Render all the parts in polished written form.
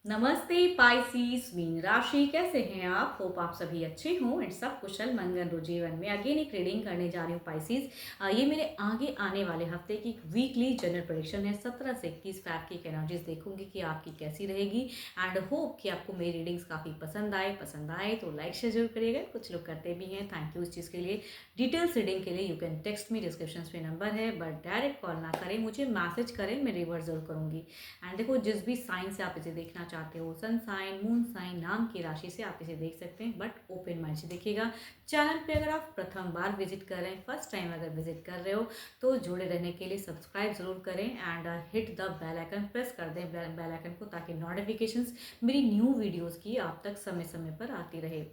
नमस्ते पाइसीस मीन राशि, कैसे हैं आप? होप आप सभी अच्छे हों एंड सब कुशल मंगल हो जीवन में। अगेन एक रीडिंग करने जा रही हूँ पाइसीस। ये मेरे आगे आने वाले हफ्ते की वीकली जनरल प्रेडिक्शन है। 17 से 21 फैब की एनर्जीज देखूंगी कि आपकी कैसी रहेगी एंड होप कि आपको मेरी रीडिंग्स काफ़ी पसंद आए तो लाइक शेयर जरूर करिएगा। कुछ लोग करते भी हैं, थैंक यू इस चीज़ के लिए। डिटेल्स रीडिंग के लिए you can text me, description में नंबर है, बट डायरेक्ट कॉल ना करें, मुझे मैसेज करें, मैं रिवर्स जरूर करूँगी। एंड देखो, जिस भी साइन से आप इसे देखना चाहते हो, सन साइन, मून साइन, नाम की राशि से आप इसे देख सकते हैं, बट ओपन माइंड से देखिएगा। चैनल पे अगर आप प्रथम बार विजिट कर रहे हैं, फर्स्ट टाइम अगर विजिट कर रहे हो, तो जुड़े रहने के लिए सब्सक्राइब जरूर करें and hit the bell icon, press कर दें बेल आइकन को, ताकि नोटिफिकेशंस मेरी न्यू वीडियोस की आप तक समय समय पर आती रहे।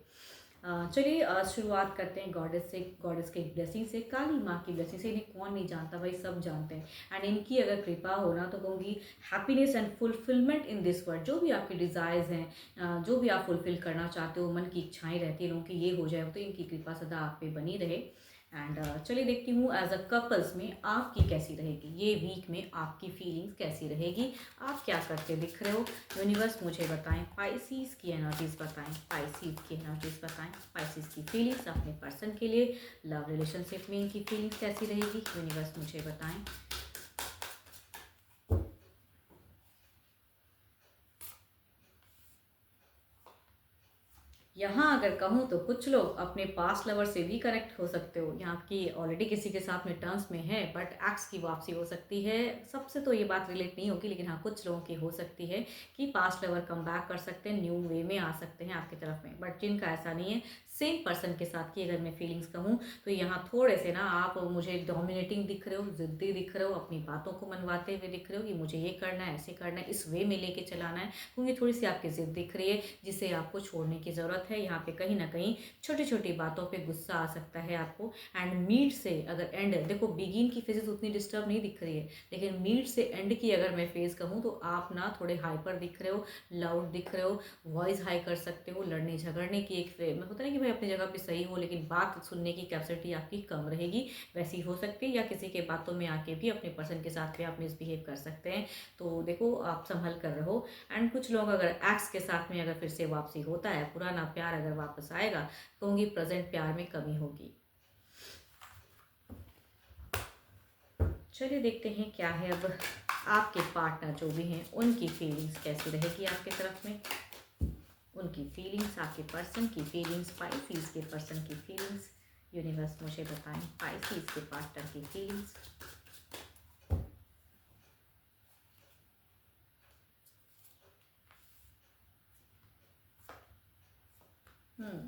चलिए शुरुआत करते हैं गॉडेस के ब्लेसिंग से, काली माँ की ब्लेसिंग से। इन्हें कौन नहीं जानता भाई, सब जानते हैं। एंड इनकी अगर कृपा हो ना, तो कहूँगी happiness and fulfilment in this world. जो भी आपके डिज़ायर्स हैं, जो भी आप फुलफिल करना चाहते हो, मन की इच्छाएं रहती है लोगों की, ये हो जाए, तो इनकी कृपा सदा आप पे बनी रहे। एंड चलिए देखती हूँ एज अ कपल्स में आपकी कैसी रहेगी, ये वीक में आपकी फीलिंग्स कैसी रहेगी, आप क्या करते दिख रहे हो। यूनिवर्स मुझे बताएं, पाइसीज की एनर्जीज बताएं, पाइसीज की एनर्जीज बताएं, पाइसीज की फीलिंग्स अपने पर्सन के लिए, लव रिलेशनशिप में इनकी फीलिंग्स कैसी रहेगी, यूनिवर्स मुझे बताएं। यहाँ अगर कहूँ तो कुछ लोग अपने पास्ट लवर से भी कनेक्ट हो सकते हो। यहाँ की ऑलरेडी किसी के साथ में टर्म्स में है, बट एक्स की वापसी हो सकती है। सबसे तो ये बात रिलेट नहीं होगी, लेकिन हाँ, कुछ लोगों की हो सकती है कि पास्ट लवर कम बैक कर सकते हैं, न्यू वे में आ सकते हैं आपकी तरफ में। बट जिनका ऐसा नहीं है, सेम पर्सन के साथ की अगर मैं फीलिंग्स कहूँ, तो यहाँ थोड़े से ना आप मुझे डोमिनेटिंग दिख रहे हो, जिद्दी दिख रहे हो, अपनी बातों को मनवाते हुए दिख रहे हो कि मुझे ये करना है, ऐसे करना है, इस वे में लेके चलाना है। क्योंकि थोड़ी सी आपकी जिद दिख रही है, जिसे आपको छोड़ने की ज़रूरत है। यहाँ पे कहीं ना कहीं छोटी छोटी बातों पे गुस्सा आ सकता है आपको। एंड मीड से अगर एंड, देखो बिगिन की फेजेस उतनी डिस्टर्ब नहीं दिख रही है, लेकिन मीड से एंड की अगर मैं फेज कहूँ, तो आप ना थोड़े हाइपर दिख रहे हो, लाउड दिख रहे हो, वॉइस हाई कर सकते हो, लड़ने झगड़ने की एक में होता है कि भाई अपनी जगह पे सही हो, लेकिन बात सुनने की कैपेसिटी आपकी कम रहेगी, वैसी हो सकती है। या किसी के बातों में आके भी अपने पर्सन के साथ भी आप मिसबिहेव कर सकते हैं। तो देखो, आप संभल कर रहो। एंड कुछ लोग अगर एक्स के साथ में अगर फिर से वापसी होता है, पुराना प्यार अगर वापस आएगा, कहूँगी प्रेजेंट प्यार में कमी होगी। चलिए देखते हैं क्या है अब आपके पार्टनर जो भी हैं, उनकी फीलिंग्स कैसी रहेगी आपके तरफ में, उनकी फीलिंग्स, आपके पर्सन की फीलिंग्स, पाइसीज के पर्सन की फीलिंग्स। यूनिवर्स मुझे बताएं, पाइसीज के पार्टनर की फीलिंग्स।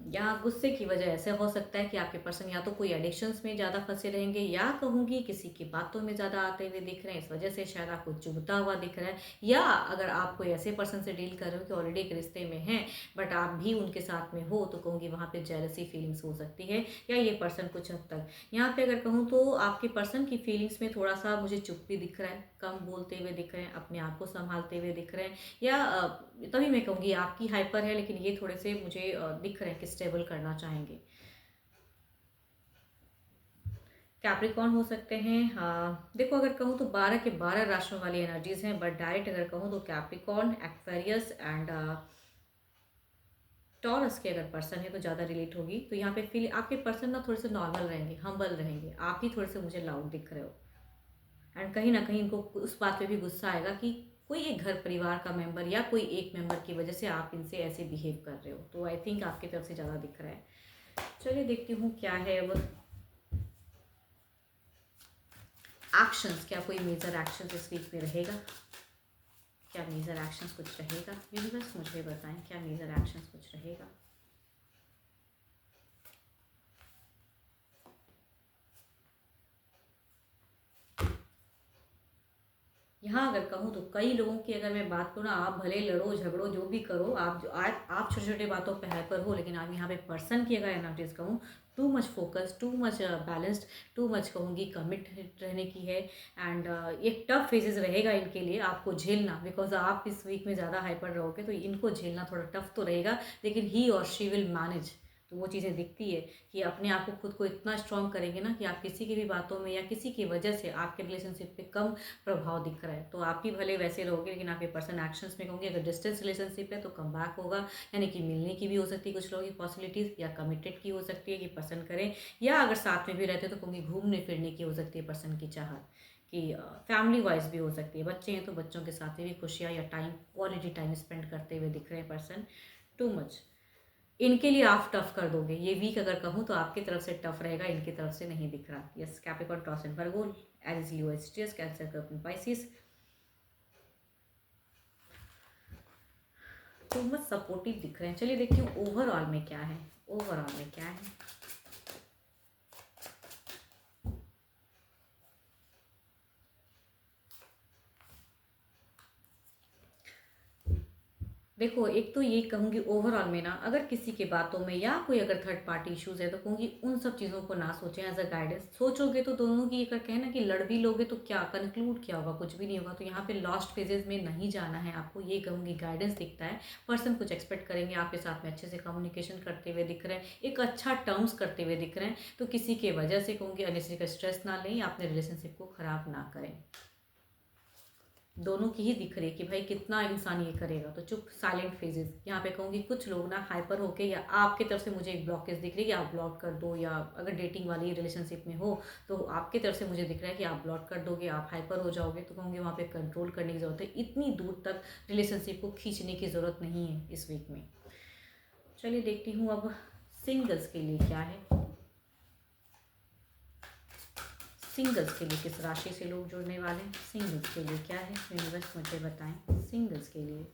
यहाँ गुस्से की वजह ऐसे हो सकता है कि आपके पर्सन या तो कोई एडिक्शंस में ज़्यादा फंसे रहेंगे, या कहूँगी किसी की बातों में ज़्यादा आते हुए दिख रहे हैं, इस वजह से शायद आपको चुभता हुआ दिख रहा है। या अगर आप कोई ऐसे पर्सन से डील कर रहे हो कि ऑलरेडी एक रिश्ते में हैं, बट आप भी उनके साथ में हो, तो कहूँगी वहाँ पे जेलसी फीलिंग्स हो सकती है। या ये पर्सन कुछ हद तक, यहाँ पे अगर कहूँ तो आपके पर्सन की फीलिंग्स में थोड़ा सा मुझे चुप भी दिख रहा है, कम बोलते हुए दिख रहे हैं, अपने आप को संभालते हुए दिख रहे हैं। या तभी मैं कहूँगी आपकी हाइपर है, लेकिन ये थोड़े से मुझे दिख रहे हैं कि स्टेबल करना चाहेंगे। कैप्रिकॉन हो सकते हैं। हाँ देखो, अगर कहूँ तो 12 के 12 राशियों वाली एनर्जीज हैं, बट डायरेक्ट अगर कहूँ तो कैप्रिकॉन, एक्वेरियस एंड टॉरस के अगर पर्सन है तो ज़्यादा रिलेट होगी। तो यहाँ पे फील आपके पर्सन ना थोड़े से नॉर्मल रहेंगे, हम्बल रहेंगे, आप ही थोड़े से मुझे लाउड दिख रहे हो। एंड कहीं ना कहीं इनको उस बात पे भी गुस्सा आएगा कि कोई एक घर परिवार का मेंबर या कोई एक मेंबर की वजह से आप इनसे ऐसे बिहेव कर रहे हो। तो आई थिंक आपकी तरफ से ज़्यादा दिख रहा है। चलिए देखती हूँ क्या है अब एक्शंस। क्या कोई मेजर एक्शंस इस वीक में रहेगा, क्या मेजर एक्शंस कुछ रहेगा, यूनिवर्स मुझे बताएं, क्या मेजर एक्शंस कुछ रहेगा। यहाँ अगर कहूँ तो कई लोगों की अगर मैं बात करूँ ना, आप भले लड़ो झगड़ो जो भी करो, आप जो आप छोटे छोटे बातों पे हाइपर हो, लेकिन आप यहाँ पे पर्सन की अगर एनर्जीज कहूँ, too much focus, too much balanced, too much कहूँगी कमिट रहने की है। एंड एक टफ फेजेस रहेगा इनके लिए आपको झेलना, बिकॉज आप इस वीक में ज़्यादा हाइपर रहोगे, तो इनको झेलना थोड़ा टफ तो रहेगा, लेकिन ही और शी विल मैनेज। तो वो चीज़ें दिखती है कि अपने आप को खुद को इतना स्ट्रॉन्ग करेंगे ना कि आप किसी की भी बातों में या किसी की वजह से आपके रिलेशनशिप पे कम प्रभाव दिख रहा है तो आप भी भले वैसे रहोगे, लेकिन आपके पर्सन एक्शंस में कहूँगी अगर डिस्टेंस रिलेशनशिप है तो कम बैक होगा, यानी कि मिलने की भी हो सकती है कुछ लोगों की पॉसिबिलिटीज़, या कमिटेड की हो सकती है कि पसंद करें, या अगर साथ में भी रहते हैं तो कहूँगी घूमने फिरने की हो सकती है पर्सन की चाहत, कि फैमिली वाइज भी हो सकती है, बच्चे हैं तो बच्चों के साथ भी खुशियाँ या टाइम, क्वालिटी टाइम स्पेंड करते हुए दिख रहे हैं पर्सन। टू मच इनके लिए आप टफ कर दोगे, ये वीक अगर कहूँ तो आपकी तरफ से टफ रहेगा, इनकी तरफ से नहीं दिख रहा। Yes, Capricorn, Taurus and Virgo, Aries, Leo, Aquarius, Cancer, Scorpio, Pisces, too much supportive दिख रहे हैं। चलिए देखती हूँ ओवरऑल में क्या है, ओवरऑल में क्या है। देखो, एक तो ये कहूँगी ओवरऑल में ना, अगर किसी के बातों में या कोई अगर थर्ड पार्टी इश्यूज है तो कहूँगी उन सब चीज़ों को ना सोचें एज अ गाइडेंस। सोचोगे तो दोनों की अगर कहें ना कि लड़ भी लोगे तो क्या कंक्लूड क्या होगा, कुछ भी नहीं होगा। तो यहाँ पे लॉस्ट फेजेस में नहीं जाना है आपको, ये कहूँगी गाइडेंस दिखता है। पर्सन कुछ एक्सपेक्ट करेंगे आपके साथ में, अच्छे से कम्युनिकेशन करते हुए दिख रहे हैं, एक अच्छा टर्म्स करते हुए दिख रहे हैं। तो किसी के वजह से कहूँगी अननेसेसरी का स्ट्रेस ना लें या अपने रिलेशनशिप को ख़राब ना करें। दोनों की ही दिख रही है कि भाई कितना इंसान ये करेगा, तो चुप, साइलेंट फेजेस। यहाँ पे कहूँगी कुछ लोग ना हाइपर होके, या आपकी तरफ से मुझे एक ब्लॉकेज दिख रही है कि आप ब्लॉक कर दो, या अगर डेटिंग वाली रिलेशनशिप में हो तो आपकी तरफ से मुझे दिख रहा है कि आप ब्लॉक कर दोगे, आप हाइपर हो जाओगे। तो कहूँगी वहाँ पे कंट्रोल करने की ज़रूरत है, इतनी दूर तक रिलेशनशिप को खींचने की ज़रूरत नहीं है इस वीक में। चलिए देखती हूँ अब सिंगल्स के लिए क्या है। सिंगल्स के लिए किस राशि से लोग जुड़ने वाले हैं, सिंगल्स के लिए क्या है, यूनिवर्स मुझे बताएं सिंगल्स के लिए।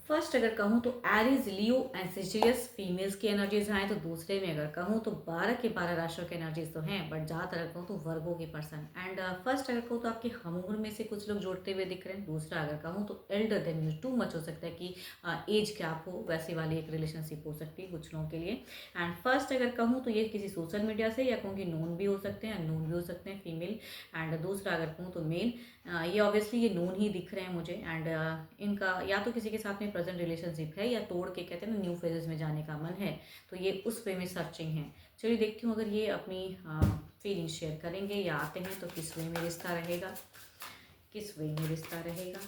फर्स्ट अगर कहूँ तो एरीज, लियो एंड सेजिटरियस फीमेल्स की एनर्जीज आए, तो दूसरे में अगर कहूँ तो 12 के 12 राशियों की एनर्जीज तो हैं, बट ज़्यादातर अगर कहूँ तो वर्गो के पर्सन। एंड फर्स्ट अगर कहूँ तो आपकी हम उम्र में से कुछ लोग जोड़ते हुए दिख रहे हैं। दूसरा अगर कहूँ तो elder than you, too much हो सकता है कि एज गैप हो, वैसी वाली एक रिलेशनशिप हो सकती है कुछ लोगों के लिए। एंड फर्स्ट अगर कहूँ तो ये किसी सोशल मीडिया से, या कहूँगी नोन भी हो सकते हैं, अननोन भी हो सकते हैं फीमेल। एंड दूसरा अगर कहूँ तो मेल, ये ऑब्वियसली ये नोन ही दिख रहे हैं मुझे। एंड इनका या तो किसी के साथ में प्रेजेंट रिलेशनशिप है, या तोड़ के कहते हैं ना न्यू फेजेस में जाने का मन है, तो ये उस वे में सर्चिंग है। चलिए देखती हूँ अगर ये अपनी फीलिंग शेयर करेंगे या आते हैं तो किस वे में रिश्ता रहेगा, किस वे में रिश्ता रहेगा।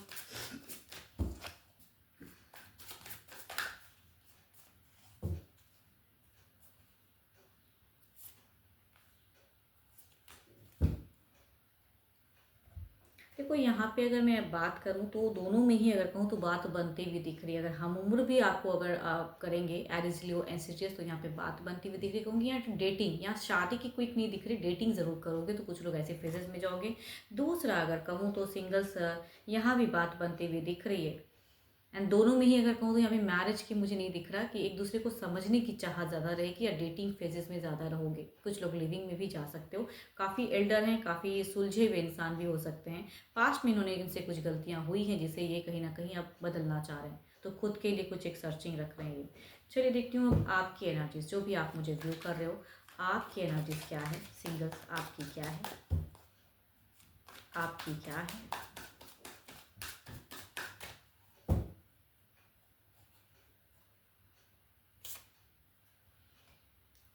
देखो, यहाँ पे अगर मैं बात करूँ तो दोनों में ही अगर कहूँ तो बात बनती हुई दिख रही है। अगर हम उम्र भी आपको अगर आप करेंगे एरिज, लियो, एनसीजीएस, तो यहाँ पे बात बनती हुई दिख रही कहूँगी। यहाँ डेटिंग, यहाँ शादी की क्विक नहीं दिख रही, डेटिंग ज़रूर करोगे तो कुछ लोग ऐसे फेजेस में जाओगे। दूसरा अगर कहूँ तो सिंगल्स, यहाँ भी बात बनती हुई दिख रही है। एंड दोनों में ही अगर कहूँ तो यहाँ पे मैरिज की मुझे नहीं दिख रहा कि एक दूसरे को समझने की चाहत ज़्यादा रहेगी, या डेटिंग फेजेस में ज़्यादा रहोगे। कुछ लोग लिविंग में भी जा सकते हो, काफ़ी एल्डर हैं, काफ़ी सुलझे हुए इंसान भी हो सकते हैं। पास्ट में इन्होंने इनसे कुछ गलतियाँ हुई हैं जिसे ये कहीं ना कहीं अब बदलना चाह रहे हैं, तो खुद के लिए कुछ एक सर्चिंग रख रहे हैं ये। चलिए देखती हूँ अब आपकी एनर्जीज, जो भी आप मुझे व्यू कर रहे हो, आपकी एनर्जीज क्या है, सिंगल्स आपकी क्या है, आपकी क्या है।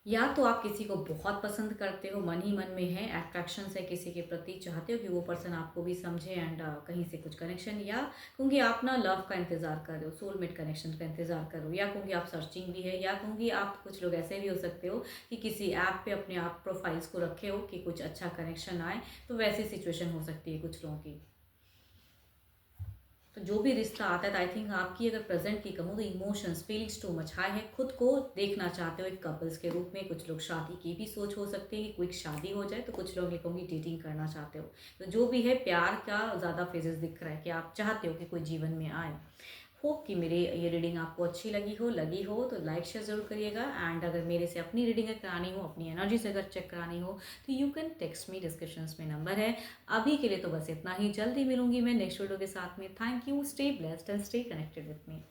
या तो आप किसी को बहुत पसंद करते हो, मन ही मन में है, अट्रैक्शन है किसी के प्रति, चाहते हो कि वो पर्सन आपको भी समझे एंड कहीं से कुछ कनेक्शन, या कहूँगी आप ना लव का इंतजार कर रहे हो, सोलमेट कनेक्शन का इंतजार कर रहे हो, या कहूँगी आप सर्चिंग भी है, या कहूँगी आप कुछ लोग ऐसे भी हो सकते हो कि किसी ऐप पे अपने आप प्रोफाइल्स को रखे हो कि कुछ अच्छा कनेक्शन आए, तो वैसी सिचुएशन हो सकती है कुछ लोगों की। तो जो भी रिश्ता आता है, आई थिंक आपकी अगर प्रेजेंट की कहूँ तो emotions, feelings too much high है, खुद को देखना चाहते हो एक कपल्स के रूप में। कुछ लोग शादी की भी सोच हो सकती है कि क्विक शादी हो जाए, तो कुछ लोग ये कहूँगी डेटिंग करना चाहते हो। तो जो भी है, प्यार का ज़्यादा फेजेस दिख रहा है कि आप चाहते हो कि कोई जीवन में आए। होप कि मेरी ये रीडिंग आपको अच्छी लगी हो तो लाइक शेयर ज़रूर करिएगा। एंड अगर मेरे से अपनी रीडिंग करानी हो, अपनी एनर्जी से अगर चेक करानी हो, तो you can text me, description में नंबर है। अभी के लिए तो बस इतना ही, जल्दी मिलूंगी मैं नेक्स्ट वीडियो के साथ में। Thank you, stay blessed and stay connected with me.